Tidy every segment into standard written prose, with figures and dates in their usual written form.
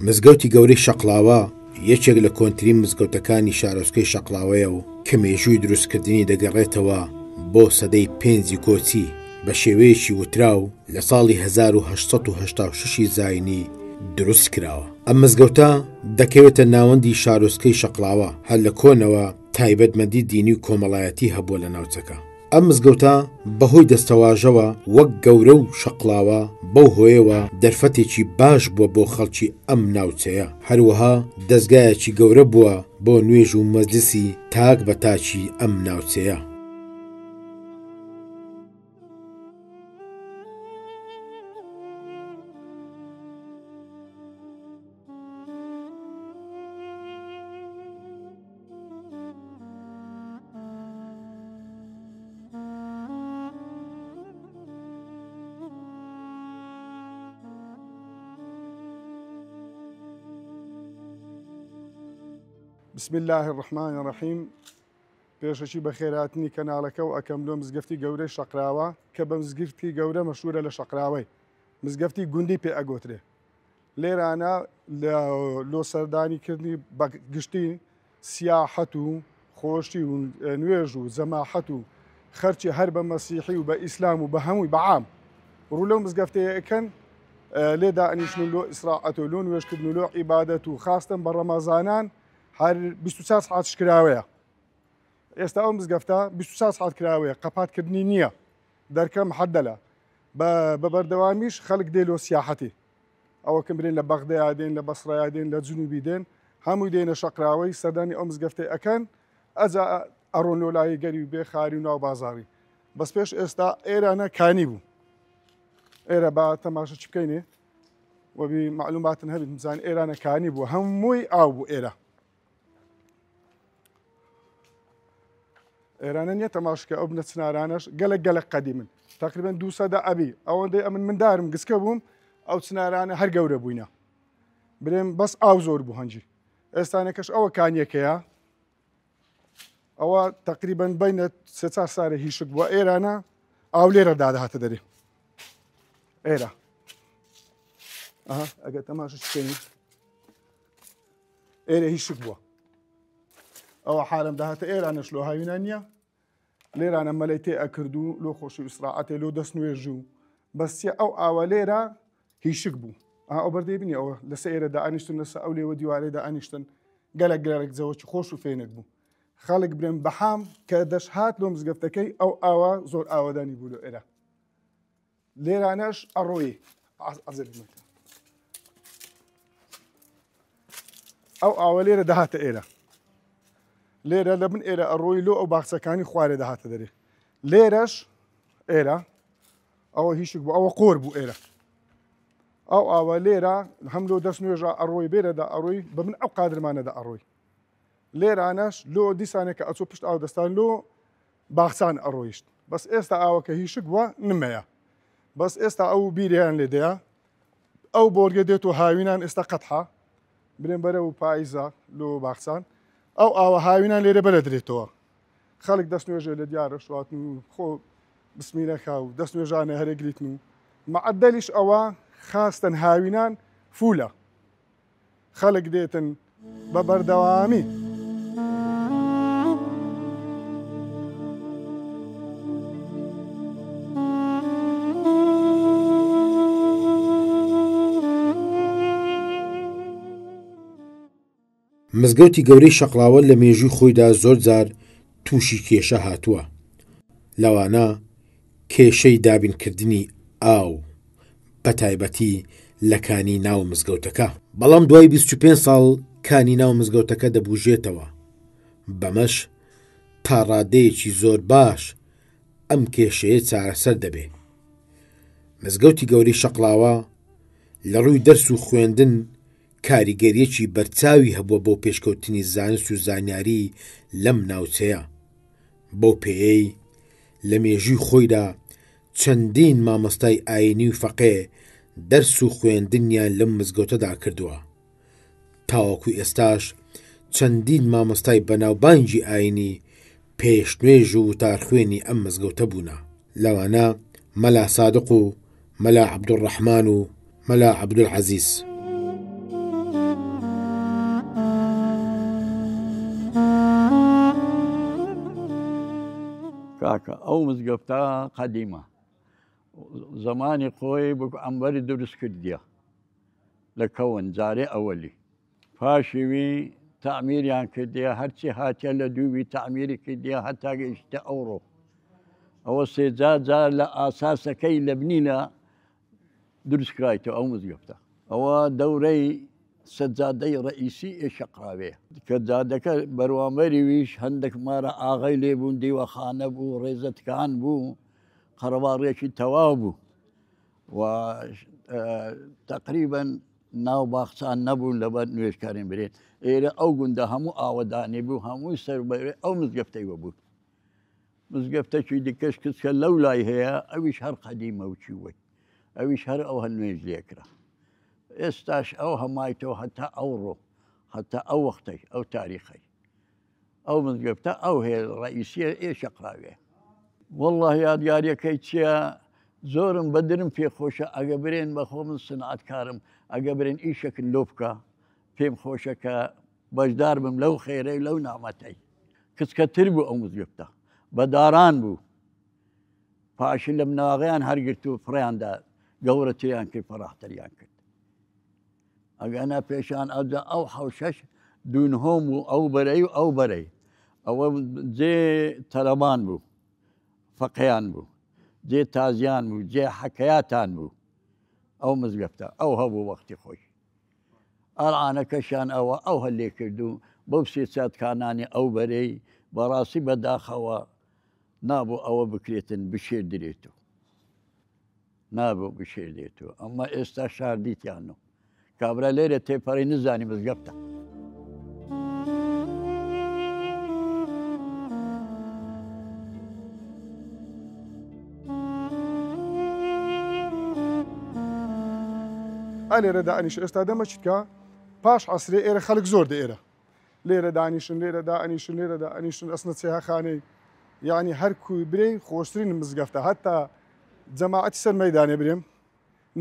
مزگەوتی گەورەی شەقڵاوە یەکێک لە کۆنترین مزگەوتەکانی شارۆچکەی شەقڵاوەیە و کە مێژووی دروستکردنی دەگەڕێتەوە بۆ سەدەی 5 کۆچی بە شێوەیەکی وتراو لە ساڵی 1886 زاینی دروست کراوە. ئەم مزگەوتە دەکەوێتە ناوەندی شارۆچکەی شەقڵاوە هەر لە کۆنەوە تایبەتمەندی دینی و کۆمەڵایەتی هەبووە لە ناوچەکە. ئەم مزگەوتە بەهۆی دەستەواژەوە وەک گەورە و شەقڵاوە بەو هۆیەوە دەرفەتێکی باش بووە بۆ خەڵکی ئەم ناوچەیە، هەروەها دەستگایەکی گەورە بووە بۆ نوێژ و مەجلیسی تاک بە تاچی ئەم ناوچەیە. بسم الله الرحمن الرحیم. پێشەکی بە خێراتنی کەناڵەکە و ئەکەم لۆ مزگەفتی گەورەی شەقراوە کە بە مزگەفتی گەورە مەشهورە لە شەقراوەی، مزگەفتی گوندی پێ ئەگوترێ. لێرانە لۆ سەردانیکردنی بە گشتی سیاحەت و خۆشی و نوێژ و زەماحەت و خەرچی هەر بە مەسیحی و بە ئیسلام و بە هەمووی بەعام ڕوو لەو مزگەفتەیەکەن لێدا ئەنیشتن لۆ ئیسراعەت و لۆ نوێژکردن و لۆ عیبادەت و خاستن بە ڕەمەزانان هەر 24 ساعت کراوەیە. ئێستا ئەو مزگەفتە 24 ساعت کراوەیە، قەپاتکردنی نییە، دەرکە محەددەلە. بە بەردەوامیش خەڵک دێ لۆ سیاحەتی، ئەوە کە برێن لە بەغدەیا دێن، لە بەسڕەیا دێن، لە جنوبی دێن، هەمووی دێنە شەقراوەی سەردانی ئەو مزگەفتەی ئەکەن، ئەجا ئەڕۆن لۆ لای گەری و بێ خاری و ناو بازاڕی. بەس پێش ئێستا ئێرانە کانی بوو. ئێرە با تەماشە چ بکەینێ وەبی معلوماتن هەبێت بزانین ئێرانە کانی بوو، هەمووی ئاو بوو ئێرە. ئێرانە نییە تەماشکە ئەو بنە چنارانەش گەلک قەدیمن، تقریبا 200 ئەبی ئەوەندەی ئەمن مندارم گسکە بووم ئەو چنارانە هەر گەورە بووینە، برێم بەس ئاو زۆر بوو هەنجی. ئێستانەکەش ئەوە کانیەکەیە، ئەوە تقریبا بینە 3-4 سارە هیشک بووە. ئێرانە ئاو لێرە دادەهاتە دەرێ ئێرە. ئەگە تەماشە چکەین ئێرە هیشک بووە، ئەوە حالم داهاتە ئێرانەش لۆ هاوینان نییە، لێرانە مەلەی تێ ئەکرد و لۆ خۆشی ئیسراعەتێ لۆ دەست نوێژ و بەسیە ئەو ئاوە لێرە هیشک بوو. ئەو بەردەی بینی ئەوە لەسەر ئێرەدا ئانیشتن، لەسەر ئەو لێوە دیوارێدا ئانیشتن، گەلک جەوەکی خۆش و فێنێک بوو. خەڵک برێن بەحام کە دەشهات لۆ مزگەفتەکەی ئەو ئاوە زۆر ئاوەدانی بوو لۆ ئێرە. لێرانەش ئەڕۆیی ئەو ئاوە لێرە داهاتە ئێرە، لێرە لە من ئێرە ئەڕۆی لۆ ئەو باخچەکانی خوارێ داهاتە دەرێ. لێرەش ئێرە ئەوە هیچک بوو، ئەوە قۆر بوو ئێرە. ئەو ئاوە لێرە هەم لۆ دەست نوێژە ئەڕۆی بێرەدا ئەڕۆی بە من ئەو قادرمانەدا ئەڕۆی. لێرانەش لۆ دیسانێکە ئەچۆ پشت ئاو دەستان لۆ باخچان ئەڕۆیشت. بەس ئێستا ئاوەکە هیچک بووە نمەیە، بەس ئێستا ئەو بیریان لێدەیە، ئەو بۆرگە دێت و هاوینان ئێستا قەتحا برێن بەرە و پاییزە لۆ باخچان، ئەو ئاوە هاوینان لێرە بەرە درێتەوە. خەڵک دەست نوێژێ لە دیارە شواتن و خۆ بسمینەکە و دەست نوێژانە هەرێگریتن و مەعەدەلیش ئەوە خاستن هاوینان فولە، خەڵک دێتن بە بەردەوامی. مزگەوتی گەورەی شەقڵاوە لە مێژووی خۆیدا زۆر جار تووشی کێشە هاتووە، لەوانە کێشەی دابینکردنی ئاو بە تایبەتی لە کانی ناو مزگەوتەکە. بەڵام دوای 25 ساڵ کانی ناو مزگەوتەکە دەبوژێتەوە، بەمەش تا ڕادەیەکی زۆر باش ئەم کێشەیە چارەسەر دەبێ. مزگەوتی گەورەی شەقڵاوە لە ڕووی دەرس و خوێندن کاریگەریەکی بەرچاوی هەبووە بۆ پێشکەوتنی زانست و زانیاری لەم ناوچەیە. بۆ پێیەی لە مێژووی خۆیدا چەندین مامۆستای ئاینی و فەقێ دەرس و خوێندنیان لەم مزگەوتەدا کردووە. تاوەکو ئێستاش چەندین مامۆستای بەناوبانگی ئاینی پێشنوێژ و وتارخوێنی ئەم مزگەوتە بوونە، لەوانە مەلا سادق و مەلا عەبدوڕەحمان و مەلا عەبدولعەزیز. کاکە ئەو مزگەفتە قەدیمە زمانی خۆی ئەمبەری دروست کردیە لە کەون جارێ ئەوەلی پاشیوی تعمیریان کردیە هەرچی هاتیە لە دووی تعمیری کردیە هەتا گەیشتە ئەوڕۆ ئەوە سێجار جار لە ئاساسەکەی لە بنینە دروستکرایتەوە ئەو مزگەفتە ئەوە دەورەی سەجادەی ڕئیسی ئێشەقاوەیە کە جادەکە بەروانبەری ویش هەندێک مارە ئاغای لێبوون دیوەخانە بوو ڕێزەتکان بوو قەرەباڕێکی تەواو بوو و تقریبەن ناو باخچان نەبوون لەبەر نوێژکارین برێن ئێرە ئەو گوندە هەموو ئاوەدانی بوو هەمووی سەربەرێ ئەو مزگەفتەی وەبوو مزگەفتەکی دیکەش کچکە لەو لای هەیە ئەویش هەر قەدیمە و چیوەی ئەویش هەر ئەو هەنوێژ لێکرا ئێستاش ئەو هەمایتەوە هەتا ئەوڕۆ هەتا ئەو وەختەی ئەو تاریخەی ئەو مزگەفتە ئەو هەیە ڕئیسیە ئێشەقاوێ والله یادگاریەکەی چییە زۆرم بەدرم پێخۆشە ئەگە برێن بەخۆ من سنعاتکارم ئەگە برێن ئیشەکن لۆ بکە پێم خۆشە کە بەشدار بم لەو خێرەی لەو نامەتەی کچکەتر بوو ئەو مزگەفتە بەداران بوو پاشی لە مناغیان هەرگرت و فڕیاندا گەورەتریان کرد فەراحتریان کرد ئەگەنە پێشان ئەوجا ئەو حەوشەش دوونهۆم و ئەو بەرەی و ئەو بەرەی ئەوە جێ تەلەبان بوو فەقیان بوو جێ تازیان بوو جێ حەکەیاتان بوو ئەو مزگەفتە ئەو هەبوو وەختی خۆش ئەڵعانەکەشان ئەوە ئەو هەلێ کردو بەو سێچاتکانانی ئەو بەرەی بەڕاستی بەداخەوە نابوو ئەوە بکرێتن بشێر درێتەوە نابوو بشێر دێتەوە ئەمە ئێستا شاردیتیانەوە کابرا لێرە تێپەڕی نزانی مزگەفتە لێرە دائنیش ئێستا دەمەچیتکە پاش عەسرێ ئێرە خەڵک زۆر دە لێرە دانیشن لێرە دائنیشن لێرە دائنیشن ئەسنە چێهاخانەی یعنی هەر کوی برێ خۆشترین مزگەفتە هەتا جەماعەتی سەر مەیدانێ برێم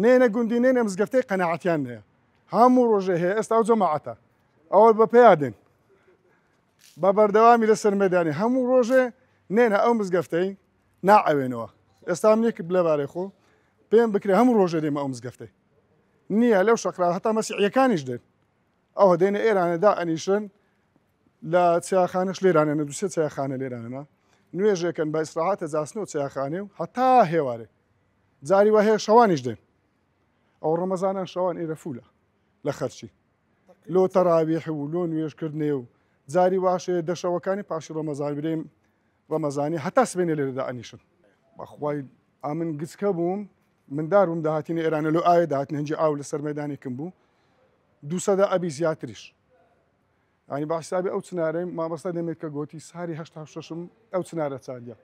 نێنە گوندی نێنە مزگەفتەی قەناعەتیان هەیە هەموو ڕۆژێ هەیە ئێستا ئەو جەماعەتە ئەوە بە پێیادن بە بەردەوامی لەسەر مەیدانی هەموو ڕۆژێ نێنە ئەو مزگەفتەی ناعەوێنەوە ئێستا منێک بلێبارێ خۆ پێم بکرێ هەموو ڕۆژێ دێمە ئەو مزگەفتەی نییە لەو شەقرا هەتا مەسیحیەکانیش دێن ئەوە دێنە ئێرانە دائەنیشن لە چیاخانەش لێرانێنە دووسێ چیاخانە لێرانە نوێژێکن بە ئیسراحاتە جاسنەوە چیاخانێ و هەتا هێوارێ جاری وە هەیە شەوانیش دێن ئەو ڕەمەزانان شەوان ئێرە فولە لە خەرچی لۆ تەراویح و لۆ نوێژکردنێ و جاری واشێ دەشەوەکانی پاشی ڕەمەزان برێم ڕەمەزانی هەتا سبێنێ لێرە دائەنیشن بەخوای ئامن گچکە بووم مندار بووم داهاتینە ئێرانە لۆ ئاوێ داهاتن هەنجی ئاو لەسەر مەیدانێکم بوو 200 ئەبی زیاتریش ینی بەحسابی ئەو چنارەی مامەستا دەمێت کە گوتی ساری 86م ئەو چنارە چالیە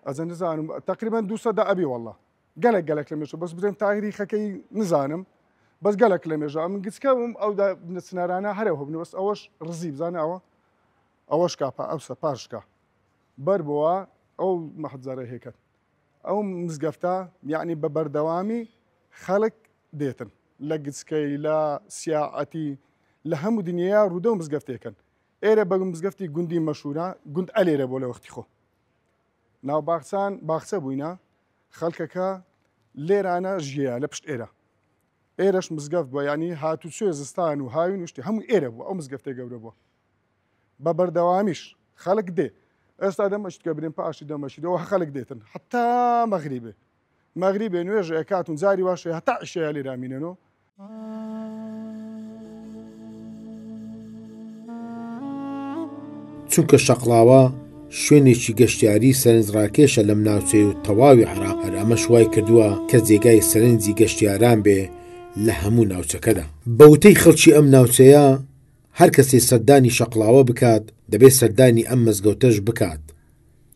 ئەجە نزانم تقریبان 200 ئەبی وەڵڵا گەلێک لە مێژە بەس بزێن تاریخەکەی نزانم بەس گەلێک لە مێژە من گچکە بووم ئەو چنارانە هەرێ هەبن بەس ئەوەش ڕزی بزانە ئەوەش کاپا ئەو سەپاشکە بەر بووە ئەو مەحجارە هێکت ئەو مزگەفتە یعنی بە بەردەوامی خەڵک دێتن لە گچکەی لە سیاعەتی لە هەموو دنیا ڕوودە و مزگەفتێکن ئێرە بە مزگەفتی گوندی مەشهورە گوند ئەلێرە بۆ لە وەختی خۆ ناو باخچان باخچە بووینە خەڵکەکە لێرانە ژیە لە پشت ئێرەش مزگەفت بووە ینی هاتوچێ زستان و هاوین وشتی هەموو ئێرە بووە ئەو مزگەفتەی گەورە بووە بە بەردەوامیش خەڵک دێ ئێستا دەمەشت کە برێن پاشی دەمەشیدەوە خەڵک دێتن حتا مەغریبێ نوێژە ئەکاتون جاری واشێ هەتا عیشەیە لێرامینەوە چونکە شەقڵاوە شوێنێکی گەشتیاری سەرنجڕاکێشە لەم ناوچەی و تەواوی عێراق هەر ئەمە شوای کردووە کە جێگای سەرنجی گەشتیاران بێ لە هەموو ناوچەکەدا بەوتەی خەڵکی ئەم ناوچەیە هەر کەسێ سەردانی شەقڵاوە بکات دەبێت سەردانی ئەم مزگەوتەش بکات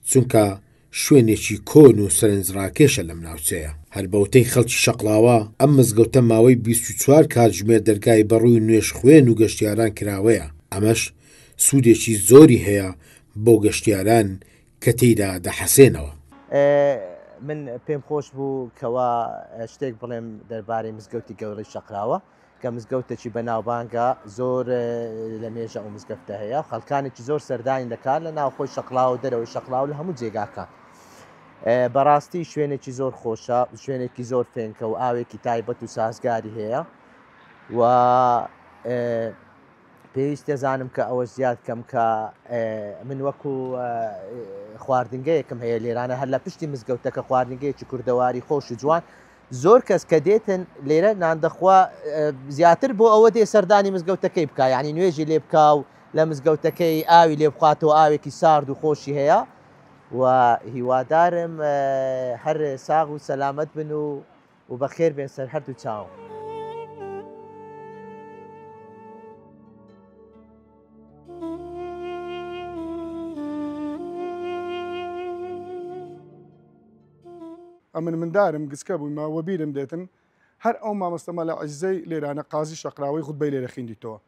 چونکە شوێنێکی کۆن و سەرنجڕاکێشە لەم ناوچەیە هەر بەوتەی خەڵکی شەقڵاوە ئەم مزگەوتە ماوەی 24 کاتژمێر دەرگای بەڕووی نوێژ خوێن و گەشتیاران کراوەیە ئەمەش سوودێکی زۆری هەیە بۆ گەشتیاران کە تێیدا دەحەسێنەوە من پێم خۆش بوو کەوا شتێک بڵێم دەربارەی مزگەوتی گەورەی شەقراوە کە مزگەوتێکی بەناوبانگە زۆر لە مێژە ئەو مزگەفتە هەیە خەڵکانێکی زۆر سەردانی دەکات لە ناوخۆی شەقڵاو و دەرەوەی شەقڵاو لە هەموو جێگاکان بەڕاستی شوێنێکی زۆر خۆشە شوێنێکی زۆر فێنکە و ئاوێکی تایبەت و سازگاری هەیە و پێویستە زانم کە ئەوە زیاد کەم کە من وەکو خواردنگەیەکم هەیە لێرانە هەر لە پشتی مزگەوتەکە خواردنگەیەکی کوردەواری خۆش و جوان زۆر کەس کە دێتن لێرە ناندەخوا زیاتر بۆ ئەوە دێ سەردانی مزگەوتەکەی بکە یعنی نوێژی لێ بکە و لە مزگەوتەکەی ئاوی لێ بخاتەوە ئاوێکی سارد و خۆشی هەیە و هیوادارم هەر ساغ و سەلامەت بن و بەخێر بێن سەر هەردوو چاوم. ئەمن مندارم گچکە بوویمە وە بیرم دێتن هەر ئەو مامۆستەمە لە عیزەی لێرانە قازی شەقراوی خودبەی لێرە خوێندیتەوە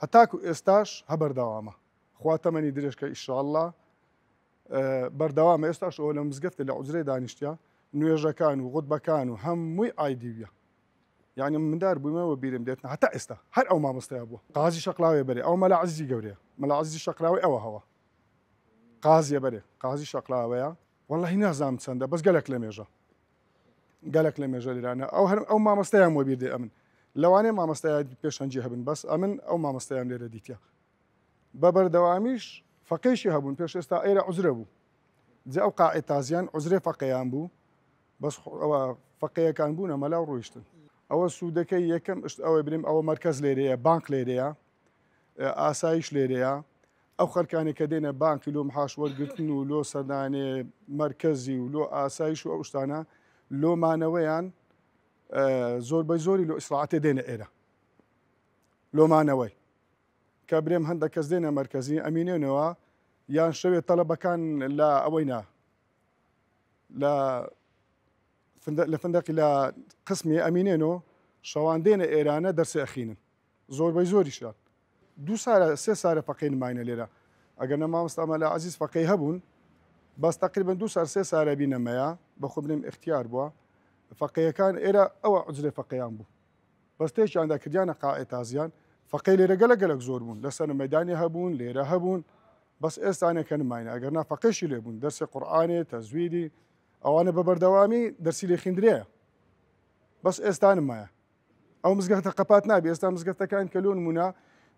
هەتاکو ئێستاش هەبەردەوامە خوا تەمەنی درێژکە ئیشاءالله بەردەوامە ئێستاش ئەوە لە مزگەفتە لە عوزرەی دانیشتیا نوێژەکان و غوتبەکان و هەمووی ئایدیویە یعنی مندار بوویمەوە بیرم دێتن هەتا ئێستا هەر ئەو مامۆستەیە بووە قازی شەقراوی بەرێ ئەو مەلا عزیزی گەورەیە مەلا عزیزی شەقراوی ئەوە هەوە قازیە بەرێ قازی شەقراوەیە وەڵڵاهی نازانم چەندە بەس گەلێک لە مێژە گەلێک لە مێژە لێرانە ئەو مامۆستایان وە بیردێ ئەمن لەوانەیە مامۆستایان پێشەنجی هەبن بەس ئەمن ئەو مامۆستایان لێرە دیتە بە بەردەوامیش فەقەیشی هەبوون پێش ئێستا ئێرە عوزرە بوو جا ئەو قاعی تازیان عوزرێ فەقەیان بوو بەس ئەوە فەقەیەکان بوونە مەلا ڕۆیشتن ئەوە سوودەکەی یەکەم ئەوە بریم ئەوە مەرکەز لێرەیە بانک لێرەیە ئاسایش لێرەیە ئەو خەڵکانی کە دێنە بانکی لۆ محاش وەرگرتن و لۆ سەردانێ مرکزی و لۆ ئاسایش و ئەو شتانە لۆمانەوەیان زۆربەی زۆری لۆ ئیسراعاتێ دێنە ئێرە لۆمانەوەی کە برێم هەندێک کەس دێنە مرکزی ئەمینێنەوە یان شەوێت تەلەبەکان لە ئەوەینا لە فندقی لە قسمی ئەمینێنەوە شەوان دێنە ئێرانە دەرسێ ئەخینن زۆربەی زۆریشان دوو سارە سێ سارە فەقەی نماینە لێرە ئەگەر نە مامۆستا لە عەزیز فەقەی هەبوون بەس تقریبا دوو سار سێ سارە بینەمەیە بەخۆ بنێم اختیار بووە فەقەیەکان ئێرە ئەوە عوزرێ فەقەیان بوو بەس تێکیاندا کردیانە قاعێ تازیان فەقەی لێرە گەلک زۆر بوون لەسەر مەدانی هەبوون لێرە هەبوون بەس ئێستانێکە نماینە ئەگەر نا فەقەیشی لێبوون دەرسی قورئانێ تەزویدی ئەوانە بە بەردەوامی دەرسی لێ خوێندرەیە بەس ئێستا نمایە ئەو مزگەفتە قەپات نابی ئێستا مزگەفتەکان کە لۆ نمونە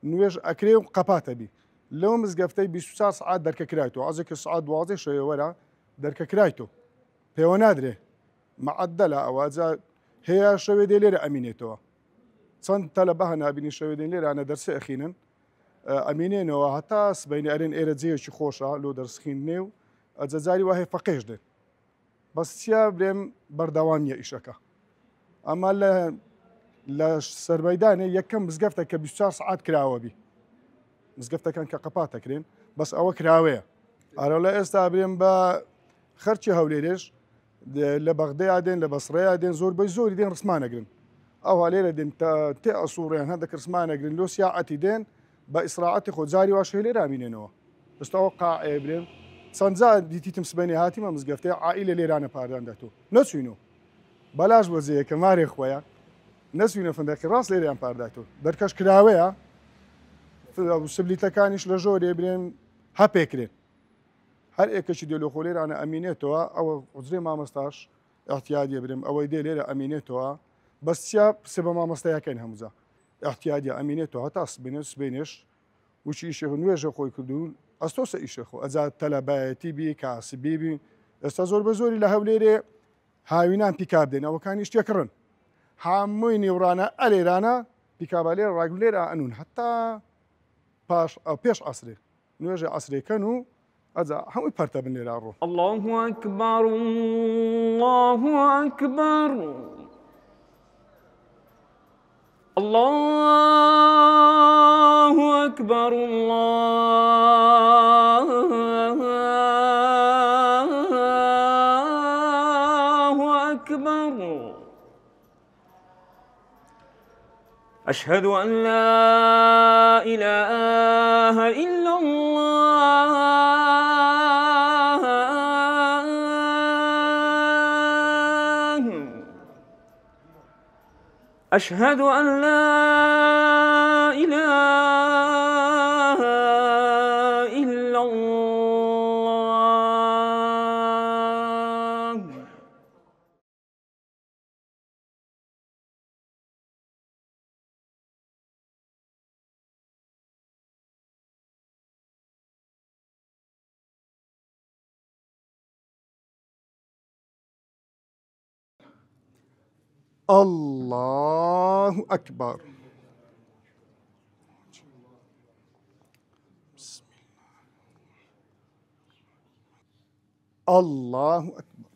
نوێژ ئەکرێ و قەپاتە بی لەو مزگەفتەی 24 سعات دەرکەکرایەوە ئازێکی سعات 12 شەوەوەرە دەرکەکرایەوە پێوە نادرێ مەعەدە لە ئەوازە هەیە شەوێ دێ لێرە ئەمینێتەوە چەند تەلەبە هەنابینی شەوێ دێن لێرانە دەرسێ ئەخینن ئەمینێنەوە هەتا سبەینە ئەرێن ئێرە جێیەکی خۆشە لۆ دەرسخینێ و ئەجەجاری وهەیە فەقێش دێن بەس چیا برێم بەردەوامیە ئیشەکە ئەمە لە سەرمەیدانێ یەکەم مزگەفتە کە 24 سعات کراوە بی مزگەفتەکان کە قەپاتەکرێن بەس ئەوە کراوەیە ئارە لە ئێستا برێن بە خەرچی هەولێرێش لە بەغدەیا دێن لە بەسڕەیە دێن زۆربەی زۆری دێن ڕسمانەگرن ئەوها لێرە دێن تێ ئەسوڕیان هەندێک ڕسمانەگرن لۆ سیاعەتی دێن بە ئیسراعەتی خۆ جاری واشەی لێرە ئامینێنەوە ئێستاەوە قاعێ برێن چەندجا دیتیتم سبەینێ هاتیمە مزگەفتەیە عائیلە لێرانە پارداندەتەوە نەچوینەوە بەلاش بۆزەیە کە مارێ خۆیە نەچوینە فندەقی ڕاست لێریان پارداکەوە دەرکەش کراوەیە سبلیتەکانیش لە ژۆرێ برێن هەپێکرێن هەر ئێکەشی دێ لۆ خۆ لێرانە ئەمینێتەوە ئەوە عوزرێ مامۆستاش احتیادیە برێم ئەوەی دێ لێرە ئەمینێتەوە بەس چیا سێ بە مامۆستایەکەین هەمووجا احتیادیە ئەمینێتەوە هەتا سبێنش وچی ئیشێخ نوێژە خۆی کردوون ئەستۆسە ئیشەخۆ ئەجا تەلەبایەتی بی کاسبی بی ئێستا زۆر بە زۆری لە هەولێرێ هاوینان پیکاب دێن ئەوەکانی شتێکڕن هەمووی نێورانە ئەلێرانە پیکابە لێرە ڕاگو لێرە ئەنون هەتا پێش عەسرێ نوێژە عەسرێکەن و ئەجا هەمووی پەرتە بن لێرە ڕۆ الله أكبر الله أكبر الله أكبر الله أكبر أشهد أن لا إله إلا الله أشهد أن لا إله إلا الله. الله أكبر. بسم الله. الله أكبر.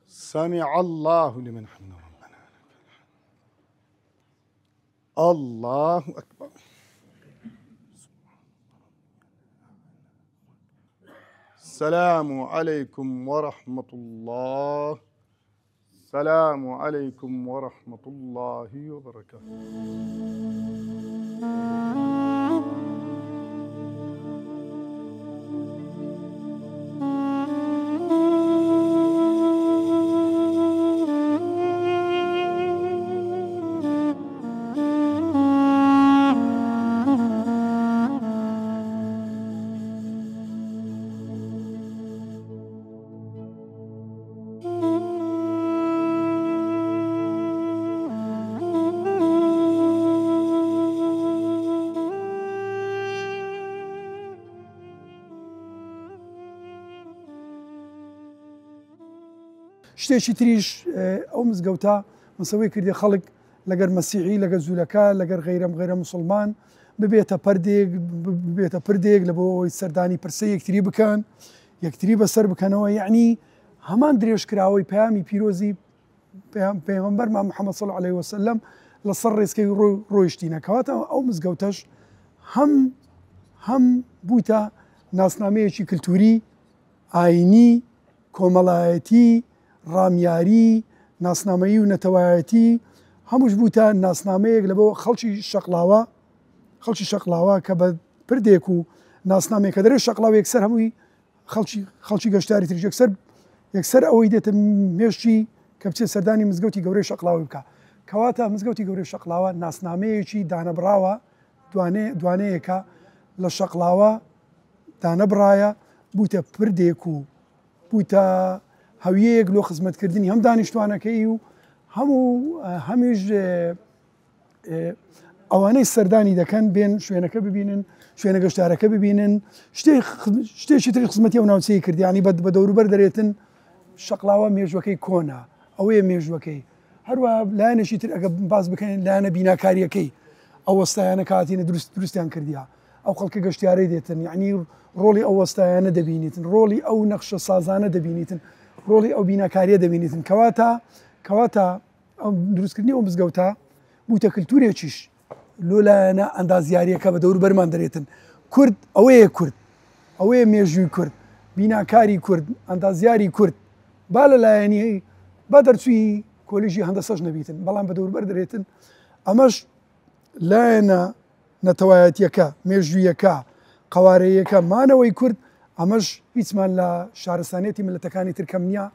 سمع الله لمن حمده ربنا. الله أكبر. السلام عليكم ورحمة الله. السلام عليكم ورحمة الله وبركاته. شتێکی تریش ئەو مزگەوتە مسەوەی کردی خەڵک لەگەر مەسیحی لەگەر جوولەکە لەگەر غەیرە مسلمان ببێتە پردێک لە بۆ ئەوی سەردانی پرسە یەکتری بکەن یەکتری بەسەر بکەنەوە یعنی هەمان درێژکراوەی پەیامی پیرۆزی پێغەمبەرمان محەممەد صلی الله علیه وسلم لەسەر ڕێزکەی ڕۆیشتینە کەواتە ئەو مزگەوتەش هەم بوویتە ناسنامەیەکی کللتوری ئاینی کۆمەڵایەتی ڕامیاری ناسنامەیی و نەتەوایەتی هەمووش بووتە ناسنامەیەک لە بۆ خەڵکی شەقڵاوە کە بە پردێک و ناسنامێک کە دەرێت شەقڵاو یەکسەر هەمووی خەڵکی گەشتاری تریش یەکسەر ئەوەی دێتە مێشتی کە بچێت سەردانی مزگەوتی گەورەی شەقڵاوی بکە کەواتە مزگەوتی گەورەی شەقڵاوە ناسنامەیەکی دانەبراوە دوانەیەکە لە شەقڵاوە دانەبڕایە بووتە پردێک و بووتە هەویەیەک لۆ خزمەتکردنی هەم دانیشتوانەکەی و هەمیش ئەوانەی سەردانی دەکەن بێن شوێنەکە ببینن شوێنە گەشتارەکە ببینن شتێکی تری خزمەتی ئەو ناوچەی کردیانی بە دەوروبەر دەرێتن شەقڵاوە مێژوەکەی کۆنا ئەوەیە مێژوەکەی هەروە لایەنێکی تر ئەگە باز بکەین لایەنە بیناکاریەکەی ئەو وەستایانە کاتینە دروستیان کردیا ئەو خەڵکە گەشتیارەی دێتن یعنی ڕۆڵی ئەو وەستایانە دەبینیتن ڕۆڵی ئەو نەخشە سازانە دەبینیتن ڕۆڵی ئەو بیناکاریە دەبینیتن کەواتە دروستکردنی ئەو مزگەوتە بووتە کللتورێکیش لۆلایەنە ئەندازیاریەکە بە دەوروبەرمان دەرێتن کورد ئەوەیە مێژووی کورد بیناکاری کورد ئەندازیاری کورد با لە لایەنی با دەرچووی کۆلیژی هەندەسەش نەبیتن بەڵام بە دەوروبەر دەرێتن ئەمەش لایەنە نەتەوایەتیەکە مێژوویەکە قوارەیەکە مانەوەی کورد ئەمەش هیچمان لە شارستانێتی ملەتەکانی تر کەم نییە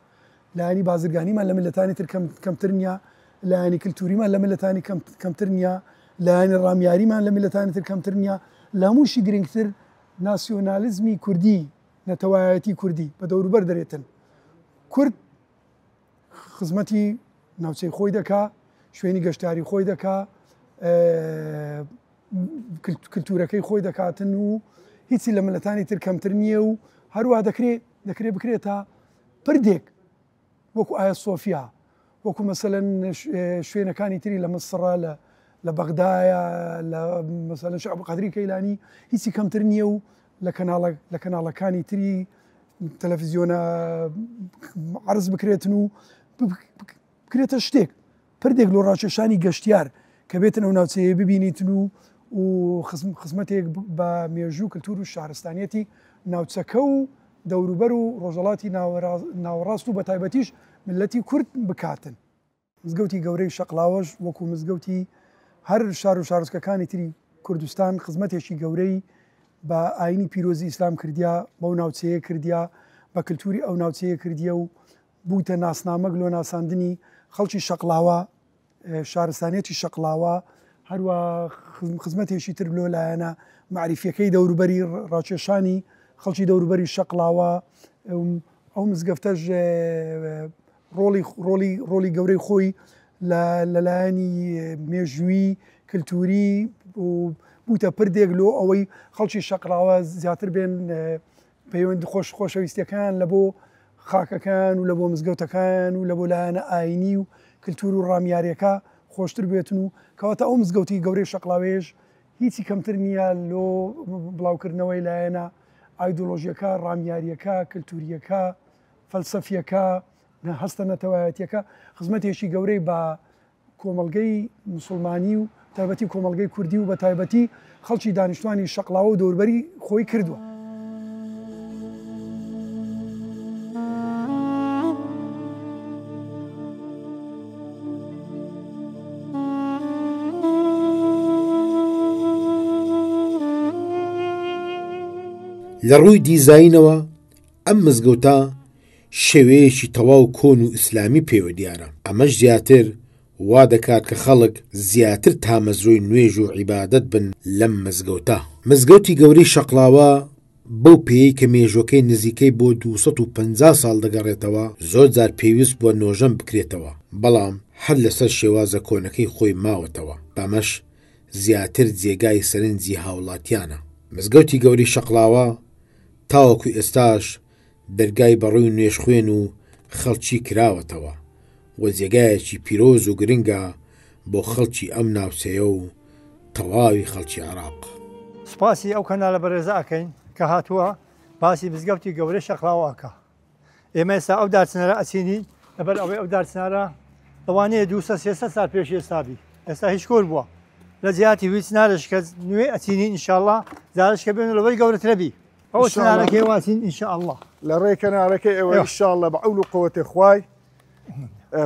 لایەنی بازرگانیمان لە ملەتانی تر کەمتر نییە لایەنی کللتوریمان لە ملەتانی کەمتر نییە لایەنی ڕامیاریمان لە ملەتانی تر کەمتر نییە لە هەمووشی گرنگتر ناسیۆنالیزمی کوردی نەتەوایەتی کوردی بە دەوروبەر دەرێتن کورد خزمەتی ناوچەی خۆی دەکا شوێنی گەشتاری خۆی دەکا کللتورەکەی خۆی دەکاتن و هیچی لە ملەتانی تر کەمتر نییە و هەروە دەکرێت بکرێتە پردێک وەکو ئایا سۆفیا وەکو مەسەلەن شوێنەکانی تری لە مەسڕە لە بەغدایە لە مەسەلەن شەعب قەدری کەیلانی هیچی کەمتر نییە و لە کەناڵەکانی تری تەلەڤیزیۆنە عرض بکرێتن و بکرێتە شتێک پردێک لۆ ڕاکێشانی گەشتیار کە بێتن ئەو ناوچەیە ببینیتن و خزمەتێک بە مێژوو کللتور و شارستانیەتی ناوچەکە و دەوروبەر و ڕۆژەڵاتی ناوەڕاست و بە تایبەتیش ملەتی کورد بکاتن مزگەوتی گەورەی شەقڵاوەش وەکو مزگەوتی هەر شار و شارۆچکەکانی تری کوردستان خزمەتێکی گەورەی بە ئاینی پیرۆزی ئیسلام کردیا بەو ناوچەیە کردیا بە کللتوری ئەو ناوچەیە کردیە و بوویتە ناسنامەک لۆ ناساندنی خەڵکی شەقلاوە شارستانێتی شەقلاوە هەروە خزمەتێکی تر لۆ لایەنە معریفەکەی دەوروبەری ڕاکێشانی خەڵکی دەوروبەری شەقلاوە ئەو مزگەفتەش ڕۆڵی گەورەی خۆی لەلایەنی مێژووی کللتوری و بووتە پردێک لۆ ئەوەی خەڵکی شەقلاوە زیاتر بێن پەیوەند خۆشەویستیەکان لە بۆ خاکەکان و لە بۆ مزگەوتەکان و لە بۆ لایەنە ئاینی و کللتور و ڕامیاریەکە خۆشتر بێتن و کەواتە ئەو مزگەوتی گەورەی شەقلاوێژ هیچی کەمتر نییە لۆ بڵاوکردنەوەی لایەنە ئایدۆلۆژیەکە ڕامیاریەکە کللتوریەکە فەلسەفیەکە هەستە نەتەوایەتیەکە خزمەتێکی گەورەی بە کۆمەڵگەی مسلمانی و تایبەتی کۆمەڵگەی کوردی و بە تایبەتی خەڵکی دانیشتوانی شەقلاوە و دەوروبەری خۆی کردووە. لە ڕووی دیزاینەوە ئەم مزگەوتە شێوەیەکی تەواو کۆن و ئیسلامی پێوە دیارە. ئەمەش زیاتر وا دەکات کە خەڵک زیاتر تامەزرۆی نوێژ و عیبادەت بن لەم مزگەوتە. مزگەوتی گەورەی شەقلاوە بەو پێی کە مێژوەکەی نزیکەی بۆ 250 ساڵ دەگەڕێتەوە زۆر جار پێویست بووە نۆژەم بکرێتەوە، بەڵام هەر لەسەر شێوازە کۆنەکەی خۆی ماوەتەوە. بەمەش زیاتر جێگای سەرنجی هاوڵاتیانە. مزگەوتی گەورەی شەقلاوە تاوەکو ئێستاش دەرگای بەڕووی نوێژ خوێن و خەڵکی کراوەتەوە و جێگایەکی پیرۆز و گرنگە بۆ خەڵکی ئەم ناوچەیە و تەواوی خەڵکی عێراق. سپاسی ئەو کەناڵە بەڕێزە ئەکەین کە هاتووە باسی مزگەوتی گەورەی شەقلاوەکە. ئێمە ئێستا ئەو دارچنەرە ئەچینی لەبەر ئەوەی ئەو دارچنەرە ئەوانەیە 200 سال پێش ئێستابی ئێستا هیچ کۆر بووە لە جیاتی هیچ نارش کە نوێ ئەچینی ئینشاءڵڵا جارش کە بێن لەوەی گەورەترەبی ئەو سنارەکەی واتین ئینشاءڵڵا لە ڕێی کەنارەکەی ئەوە ئینشاءڵڵا بە عەول و قووەتی خوای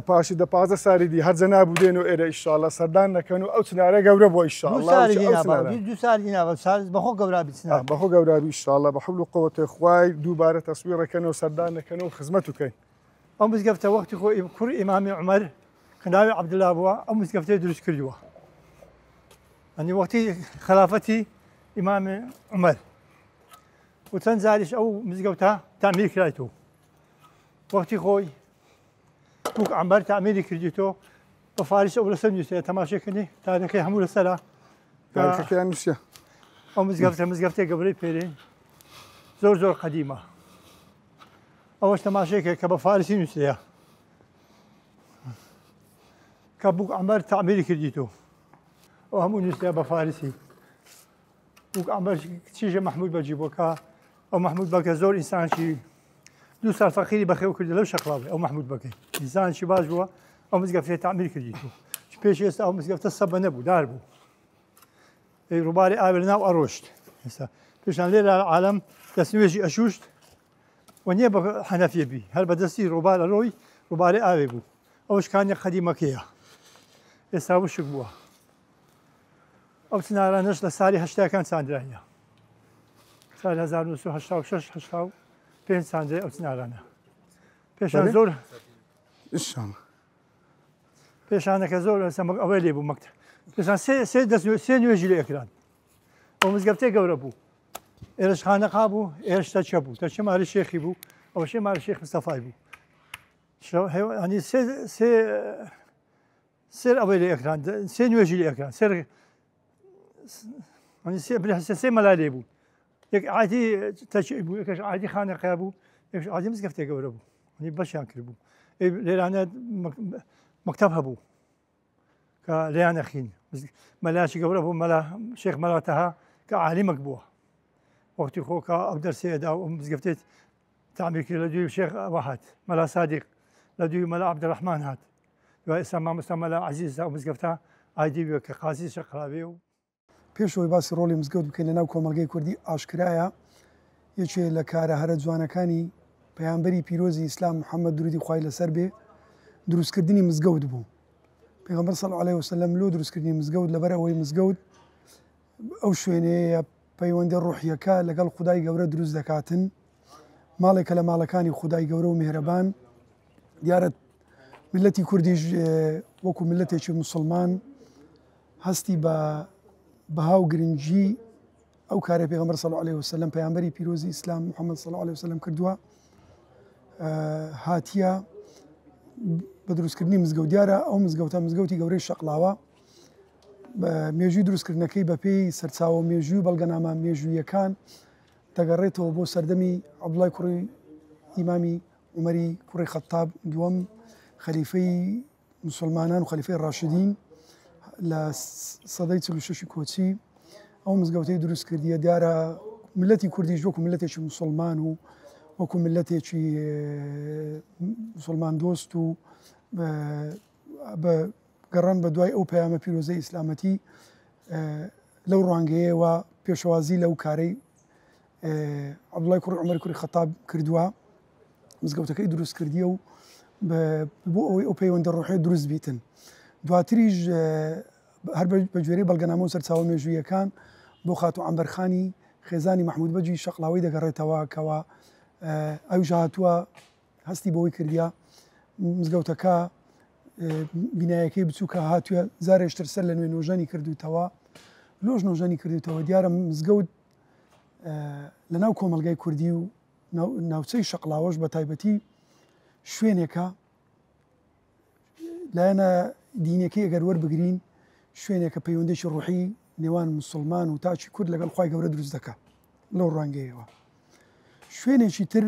پاشی 15 ساڵی هەرجە نابوو دێن و ئێرە ئینشاءڵڵا سەردان نەکەن و ئەو چنارە گەورە بۆ ئینشاءڵڵا دو ساڵی ناوە بەخۆ گەورابی چنار بەخۆ گەورابی ئینشاءڵڵا بە حەول و قووەتی خوای دووبارە تەسویرەکەنەوە سەردان نەکەن و خزمەت بکەین. ئەو مزگەفتە وەختی خۆی کوڕی ئیمامی عومەر کە ناوی عەبدوڵڵا بووە ئەو مزگەفتەی دروست کردووە. ئەنی وەختی خلافەتی ئیمامی عومەر و چەند جاریش ئەو مزگەوتە تامیر کرایەوە. وەختی خۆی بووک عەمبەر تامیری کردیتەوە بە فاریس ئەو لەسەر نووسێ تەماشاکردنی تاریخەکەی هەموو لەسەرە تاریخەکەیان نووسە. ئەو مزگەفتەی گەورەی پێرێن زۆر قەدیمە. ئەوەش تەماشایکە کە بە فارسی نووسەیە کە بووک عەمبەر تامیری کردیتەوە. ئەو هەموو نووسەیە بە فارسی. بووک عەمبەر کچیژە مەحموود بەجی بووکە ئەو مەحموود بەکە زۆر ئینسانشی 2 ساڵ فەقیری بەخێو کردی لەو شەقلاوێ ئەو مەحموود بەکەی ئینسانشی باش بووە ئەو مزگەفتەی تاعمیر کردیتەوە. پێش ئێستا ئەو مزگەفتە سەبە نەبوو دار بوو. ڕووباری ئاوێ لەناو ئەڕۆشت. ئێستا پێشان لێرە عالەم دەستنوێژی ئەشوشت و نییە بە حەنەفیە بی هەر بەدەستی ڕووبار ئەڕۆی ڕووباری ئاوێ بوو. ئەوش کانێک قەدیمەکەیە. ئێستا وشک بووە. ئەو چنارانەش لە ساڵی هەشتاکان چاندرایە. ساڵی 1986 چاندرای ئەو چنارانە. پێشان زۆر پێشانەکە زۆر ئەوەی لێ بوو مەکتە. پێشان سێ نوێژی لێ ئەکران. ئەو مزگەفتەی گەورە بوو. ئێرەش خانەقا بوو، ئێرش تەچە بوو، تەچە ماری شێخی بوو، ئەوەشێ ماری شێخ مستەفای بوو. هەنی سێر ئەوەی لێ ئەکران، سێ نوێژی لێ ئەکران، سێ مەلا لێ بوو. یەک عادی تەچی بوو، یەکەش عادی خانەقا بوو، یەکش عادی مزگەفتەی گەورە بوو. هەنی بەشیان کرد بوو. لێرانە مەکتەب هەبوو کە لێیان ئەخین. مەلایەکی گەورە بوو مەلا شێخ مەلاتەها کە عالیمەک بووە. وەختی خۆکە ئەو دەرسێدا و مزگەفتێت تاعمیر کرد لە دوی شێخ ئەوە هات مەلا سادیق، لە دوی مەلا عەبدوڕەحمان هات. دوای ئێستا مامۆستا مەلا عەزیز ئەو مزگەفتە ئایدی بووە کە قازی شەقلاوێ و پێشەوەی باسی ڕۆڵی مزگەوت بکەین لەناو کۆمەڵگەی کوردی ئاشکرایە یەکێ لە کارە هەرە جوانەکانی پەیامبەری پیرۆزی ئیسلام محەممەد درودی خوای لەسەر بێ دروستکردنی مزگەوت بوو. پێغەمبەر صلی الله علیه وسلم لۆ دروستکردنی مزگەوت لەبەر ئەوەی مزگەوت ئەو شوێنەیە پەیوەندی ڕوحیەکە لەگەڵ خودای گەورە دروست دەکاتن ماڵێکە لە ماڵەکانی خودای گەورە و میهرەبان دیارە ملەتی کوردیش وەکو ملەتێکی موسڵمان هەستی بە هاو گرنگی ئەو کارە پێغەمبەر صلی الله علیه وسلم پەیامبەری پیرۆزی ئیسلام محەممەد صلی الله علیه وسلم کردووە هاتیە بە دروستکردنی مزگەوت دیارە ئەو مزگەوتی گەورەی شەقڵاوە مێژووی دروستکردنەکەی بە پێی سەرچاوە مێژووی و بەڵگەنامە مێژوویەکان دەگەڕێتەوە بۆ سەردەمی عەبدوڵای کوڕی ئیمامی عومەری کوڕی خەتاب دووەم خەلیفەی موسڵمانان و خەلیفەی ڕاشدین لە سەدەی 46 کۆچی ئەو مزگەوتەی دروست کردیە دیارە ملەتی کوردیش وەکو ملەتێکی موسڵمان و وەکو ملەتێکی موسڵمان دۆست و گەڕان بە دوای ئەو پەیامە پیرۆزەی ئیسلامەتی لەو ڕوانگەیەوە پێشەوازی لەو کارەی عەبدوڵای کوڕی عومەری کوڕی خەتاب کردووە مزگەوتەکەی دروست کردیە و بۆ ئەوەی ئەو پەیوەندە ڕوحێ دروست بیتن دواتریش هەر بە گوێرەی بەڵگەنامە و سەرچاوە مێژوویەکان بۆ خاتوو عەمبەرخانی خێزانی مەحموود بەجی شەقڵاوی دەگەڕێتەوە کەوە ئەویش هاتووە هەستی بەوەی کردیا مزگەوتەکە بینایەکەی بچووکە هاتووە زارێشتر سەر لە نوێ نۆژەنی کردوتەوە لۆژ نۆژەنی کردوتەوە دیارە مزگەوت لەناو کۆمەلگای کوردی و ناوچەی شەقڵاوەش بە تایبەتی شوێنێکە لایەنە دینەکەی ئەگەر وەربگرین شوێنێکە پەیوەندێکی ڕوحی نێوان موسڵمان و تاچی کورد لەگەڵ خوای گەورە دروست دەکات لەو ڕوانگەیەوە شوێنێکی تر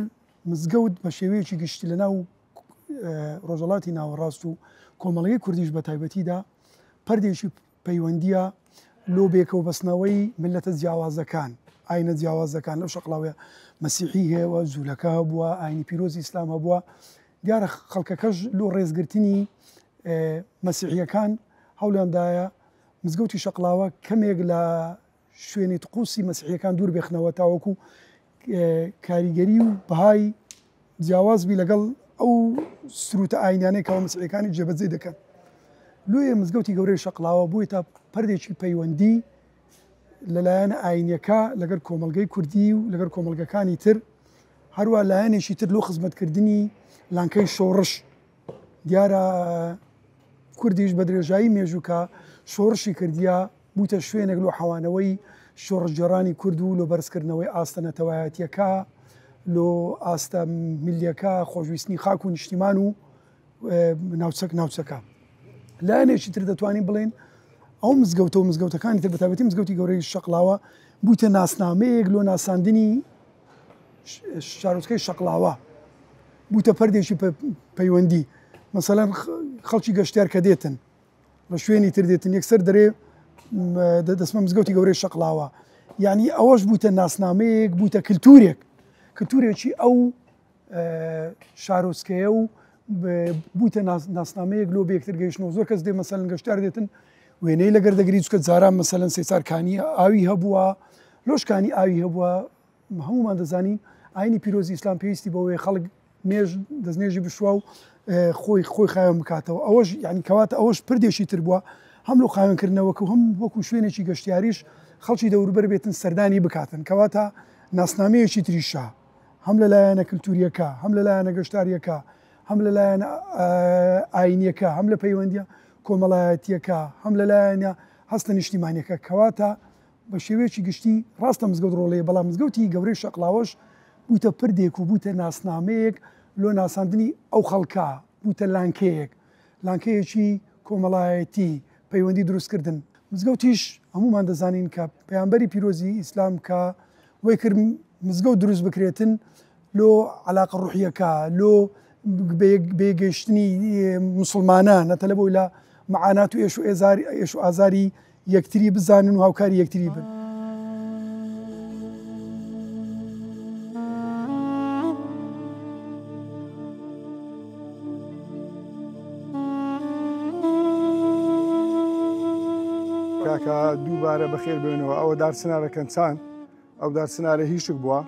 مزگەوت بە شێوەیەکی گشتی لەناو ڕۆژەڵاتی ناوەڕاست و کۆمەڵگەی کوردیش بە تایبەتیدا پەردێکی پەیوەندیە لۆ بێکە و بەستنەوەی ملەتە جیاوازەکان ئاینە جیاوازەکان لەو شەقڵاوێ مەسیحی هەیەوە جوولەکە هەبووە ئاینی پیرۆزی ئیسلام هەبووە دیارە خەڵکەکەش لۆ ڕێزگرتنی مەسیحیەکان هەوڵیاندایە مزگەوتی شەقڵاوە کەمێک لە شوێنی تقوسی مەسیحیەکان دوور بێخنەوە تاوەکو کاریگەری و بەهای جیاوازبی لەگەڵ ئەو سروتە ئاینانەی کەەوە مەسیحیەکانی جێبەجێ دەکەن لۆیە مزگەوتی گەورەی شەقڵاوە بووی تا پەردێکی پەیوەندی لەلایەن ئاینیەکە لەگەر کۆمەلگەی کوردی و لەگەر کۆمەلگەکانی تر هەروە لایەنێکی تر لۆ خزمەتکردنی لانکەی شۆڕش دیارە کوردیش بە درێژایی مێژووکە شۆڕشی کردیا بووتە شوێنێک لۆ حەوانەوەی شۆڕژێڕانی کورد و لۆ بەرزکردنەوەی ئاستە نەتەوایەتیەکە لۆ ئاستە میلیەکە خۆشویستنی خاک و نیشتیمان و ناوچەکە لایەنێکی تر دەتوانین بڵێن ئەو مزگەوتە و مزگەوتەکانی تر بەتابەتی مزگەوتی گەورەی شەقڵاوە بووتە ناسنامەیەک لۆ ناساندنی شارۆچکەی شەقڵاوە بووتە پەردێکی پەیوەندی مەسەلەن خەڵکی گەشتیار کە دێتن لە شوێنی تر دێتن یەکسەر دەرێ دەسمە مزگەوتی گەورەی شەقڵاوە یعنی ئەوەش بووتە ناسنامەیەک بووتە کللتورێکی ئەو شارۆچکەیە و بووتە ناسنامەیەک لۆ بەیەکتر گەیشتنەوە زۆر کەس دێ مەسەلەن گەشتیار دێتن وێنەی لەگەر دەگری چکە جاران مەسەلەن سێچارکانی ئاوی هەبووە لۆشکانی ئاوی هەبووە هەمومان دەزانین ئاینی پیرۆزی ئیسلام پێویستی بەوەی خەڵک دەستنێژی بشوە و خۆی خاوێن بکاتەوە ئەوەش یعنی کەواتە ئەوەش پردێکی تر بووە هەم لە خاوێنکردنەوەکە هەم وەکو شوێنێکی گەشتیاریش خەڵکی دەوروبەر بێتن سەردانی بکاتن کەواتە ناسنامەیەکی تریشە هەم لەلایەنە کللتوریەکە هەم لەلایەنە گەشتاریەکە هەم لەلایەن ئاینیەکە هەم لە پەیوەندیە کۆمەڵایەتیەکە هەم لەلایەنە هەستە نیشتیمانیەکە کەواتە بە شێوەیەکی گشتی ڕاستە مزگەوت ڕۆڵەیە بەڵام مزگەوتی گەورەی شەقڵاوەش بووتە پردێک و بووتە ناسنامەیەک لۆ ناساندنی ئەو خەڵکە بووتە لانکەیەکی کۆمەڵایەتی پەیوەندی دروستکردن مزگەوتیش هەمومان دەزانین کە پەیامبەری پیرۆزی ئیسلام کە وەی کرد مزگەوت دروست بکرێتن لۆ عەلاقە ڕوحیەکە لۆ بێگەشتنی موسڵمانان نەتە لە بۆی لە مەعانات و ئێش و ئازاری یەکتری بزانن و هاوکاری یەکتری بن کاکە دووبارە بەخێر بێنەوە ئەوە دارچنارەکەن چاند ئەو دارچنارە هیچک بووە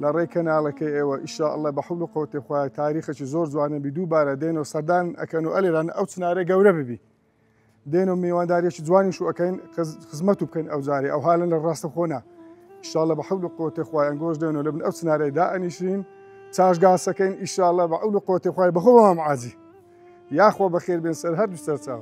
لە ڕێی کەناڵەکەی ئێوە ئیشاءالله بە حەول و قووەتی خوای تاریخێکی زۆر جوانە بی دووبارە دێنەوە سەردان ئەکەن و ئەلێران ئەو چنارە گەورە ببی دێنەوە میوانداریەکی جوانیش و ئەەکەین خزمەت و بکەین ئەو جارێ ئەو حالن لە ڕاستە خۆنا ئیشاڵە بە حەول و قووەتی خوای ئەنگۆش دێن و لە بن ئەو سنارەیدا ئەنیشین چاشگاسەکەین ئیشاڵە بە حەول و قووەتی خوای بەخۆ بەمام عازی یاخۆ بەخێر بێن سەر هەردوو سەرچاو